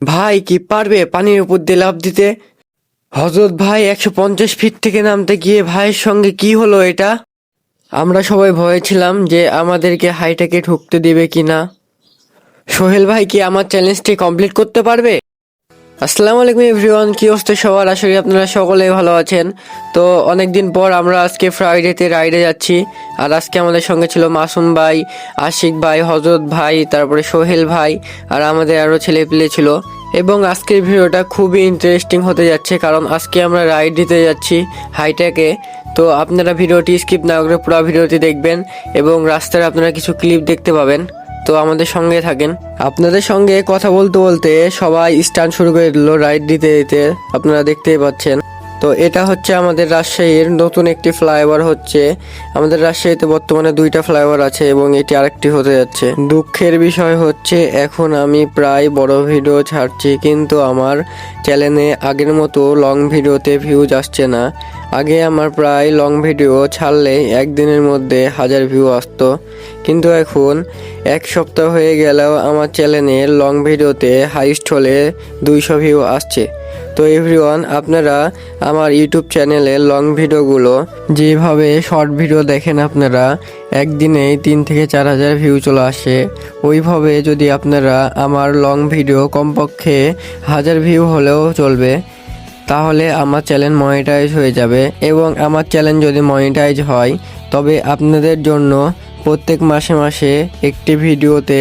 ভাই কি পারবে পানির উপর দিয়ে লাফ দিতে? হযরত ভাই 150 ফিট থেকে নামতে গিয়ে ভাইয়ের সঙ্গে কি হলো এটা? আমরা সবাই ভয়ে ছিলাম যে আমাদেরকে হাইটাকে ঢুকতে দিবে কিনা। সোহেল ভাই কি আমার চ্যালেঞ্জটি কমপ্লিট করতে পারবে? আসসালামু আলাইকুম এভরিওয়ান, কি অবস্থা সবার? আশা করি আপনারা সকলেই ভালো আছেন। তো অনেকদিন পর আমরা আজকে ফ্রাইডেতে রাইডে যাচ্ছি। আর আজকে আমাদের সঙ্গে ছিল মাসুম ভাই, আশিক ভাই, হযরত ভাই, তারপরে সোহেল ভাই, আর আমাদের আরও ছেলেপিলে ছিল। এবং আজকের ভিডিওটা খুবই ইন্টারেস্টিং হতে যাচ্ছে, কারণ আজকে আমরা রাইড দিতে যাচ্ছি হাইট্যাকে। তো আপনারা ভিডিওটি স্কিপ না করে পুরো ভিডিওটি দেখবেন এবং রাস্তায় আপনারা কিছু ক্লিপ দেখতে পাবেন। তো আমাদের সঙ্গে থাকেন। আপনাদের সঙ্গে কথা বলতে বলতে সবাই স্টান্ট শুরু করে দিল রাইড দিতে দিতে, আপনারা দেখতেই পাচ্ছেন। তো এটা হচ্ছে আমাদের রাজশাহীর নতুন একটি ফ্লাইওভার হচ্ছে। আমাদের রাজশাহীতে বর্তমানে 2টা ফ্লাইওভার আছে এবং এটি আরেকটি হতে যাচ্ছে। দুঃখের বিষয় হচ্ছে এখন আমি প্রায় বড় ভিডিও ছাড়ছি, কিন্তু আমার চ্যানেলে আগের মতো লং ভিডিওতে ভিউজ আসছে না। আগে আমার প্রায় লং ভিডিও ছাড়লে একদিনের মধ্যে 1000 ভিউ আসতো, কিন্তু এখন 1 সপ্তাহ হয়ে গেলেও আমার চ্যানেলে লং ভিডিওতে হাইস্ট হলে 200 ভিউ আসছে। তো এভরিওয়ান, আপনারা আমার ইউটিউব চ্যানেলে লং ভিডিওগুলো যেভাবে শর্ট ভিডিও দেখেন, আপনারা একদিনেই 3 থেকে 4000 ভিউ চলে আসে। ওইভাবে যদি আপনারা আমার লং ভিডিও কমপক্ষে 1000 ভিউ হলেও চলবে, তাহলে আমার চ্যানেল মনিটাইজ হয়ে যাবে। এবং আমার চ্যানেল যদি মনিটাইজ হয়, তবে আপনাদের জন্য প্রত্যেক মাসে মাসে একটি ভিডিওতে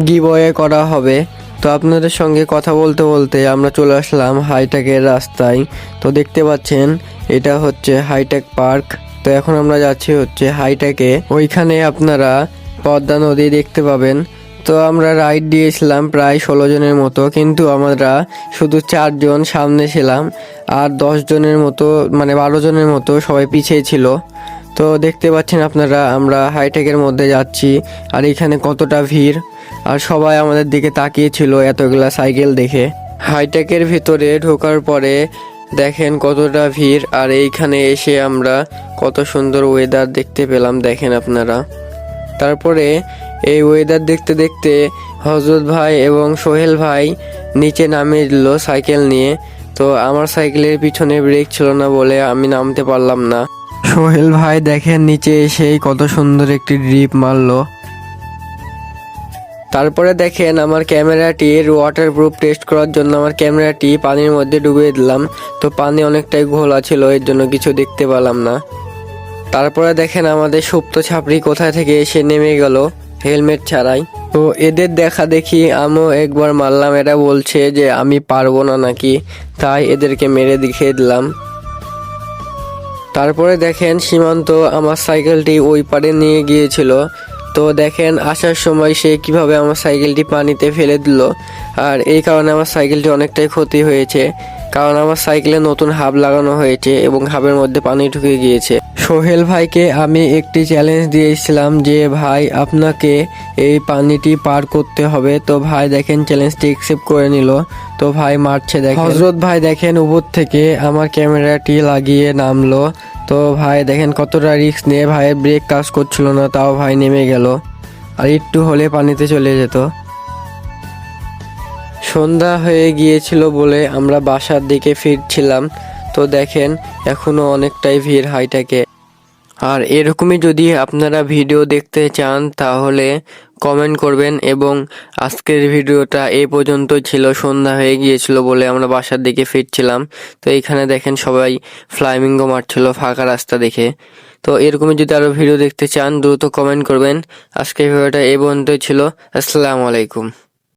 গিভঅ্যাওয়ে করা হবে। তো আপনাদের সঙ্গে কথা বলতে বলতে আমরা চলে আসলাম হাইট্যাকের রাস্তায়। তো দেখতে পাচ্ছেন এটা হচ্ছে হাইট্যাক পার্ক। তো এখন আমরা যাচ্ছি হচ্ছে হাইট্যাকে। ওইখানে আপনারা পদ্মা নদী দেখতে পাবেন। তো আমরা রাইড দিয়েছিলাম প্রায় 16 জনের মতো, কিন্তু আমরা শুধু 4 জন সামনে ছিলাম আর 10 জনের মতো, মানে 12 জনের মতো সবাই পিছিয়ে ছিল। তো দেখতে পাচ্ছেন আপনারা আমরা হাইট্যাকের মধ্যে যাচ্ছি আর এখানে কতটা ভিড়, আর সবাই আমাদের দিকে তাকিয়েছিল এতগুলা সাইকেল দেখে। হাইট্যাকের ভিতরে ঢোকার পরে দেখেন কতটা ভিড়, আর এইখানে এসে আমরা কত সুন্দর ওয়েদার দেখতে পেলাম দেখেন আপনারা। তারপরে এই ওয়েদার দেখতে দেখতে হযরত ভাই এবং সোহেল ভাই নিচে নামিয়ে দিল সাইকেল নিয়ে। তো আমার সাইকেলের পিছনে ব্রেক ছিল না বলে আমি নামতে পারলাম না। সোহেল ভাই দেখেন নিচে এসেই কত সুন্দর একটি ড্রিপ মারলো। তারপরে দেখেন আমার ক্যামেরাটির ওয়াটারপ্রুফ টেস্ট করার জন্য আমার ক্যামেরাটি পানির মধ্যে ডুবিয়ে দিলাম। তো পানি অনেকটাই ঘোলা ছিল, এর জন্য কিছু দেখতে পেলাম না। তারপরে দেখেন আমাদের সুপ্ত ছাপড়ি কোথা থেকে এসে নেমে গেল হেলমেট ছাড়াই। তো এদের দেখা দেখি আমিও একবার মারলাম। এরা বলছে যে আমি পারবো না নাকি, তাই এদেরকে মেরে দেখিয়ে দিলাম। তারপরে দেখেন সীমান্ত আমার সাইকেলটি ওই পারে নিয়ে গিয়েছিল। তো দেখেন আসার সময় সে কিভাবে আমার সাইকেলটি পানিতে ফেলে দিল, আর এই কারণে আমার সাইকেলটি অনেকটাই ক্ষতি হয়েছে, কারণ আমার সাইকেলে নতুন হাব লাগানো হয়েছে এবং হাবের মধ্যে পানি ঢুকে গিয়েছে। সোহেল ভাইকে আমি একটি চ্যালেঞ্জ দিয়েছিলাম যে ভাই আপনাকে এই পানিটি পার করতে হবে। তো ভাই দেখেন চ্যালেঞ্জটি অ্যাকসেপ্ট করে নিল। তো ভাই মারছে দেখেন। হযরত ভাই দেখেন উপর থেকে আমার ক্যামেরাটি লাগিয়ে নামলো। তো ভাই দেখেন কতটা রিস্ক নিয়ে, ভাইয়ের ব্রেক কাজ করছিল না, তাও ভাই নেমে গেল, আর একটু হলে পানিতে চলে যেত। সন্ধ্যা হয়ে গিয়েছিল বলে আমরা বাসার দিকে ফিরছিলাম। তো দেখেন এখনো অনেকটাই ভিড় হাইট্যাকে। আর এরকমই যদি আপনারা ভিডিও দেখতে চান তাহলে কমেন্ট করবেন। এবং আজকের ভিডিওটা এই পর্যন্ত ছিল। সন্ধ্যা হয়ে গিয়েছিল বলে আমরা বাসার দিকে ফিরছিলাম। তো এইখানে দেখেন সবাই ফ্লামিঙ্গো মারছিল ফাঁকা রাস্তা দেখে। তো এরকমই যদি আরও ভিডিও দেখতে চান দ্রুত কমেন্ট করবেন। আজকের ভিডিওটা এই পর্যন্তই ছিল। আসসালামু আলাইকুম।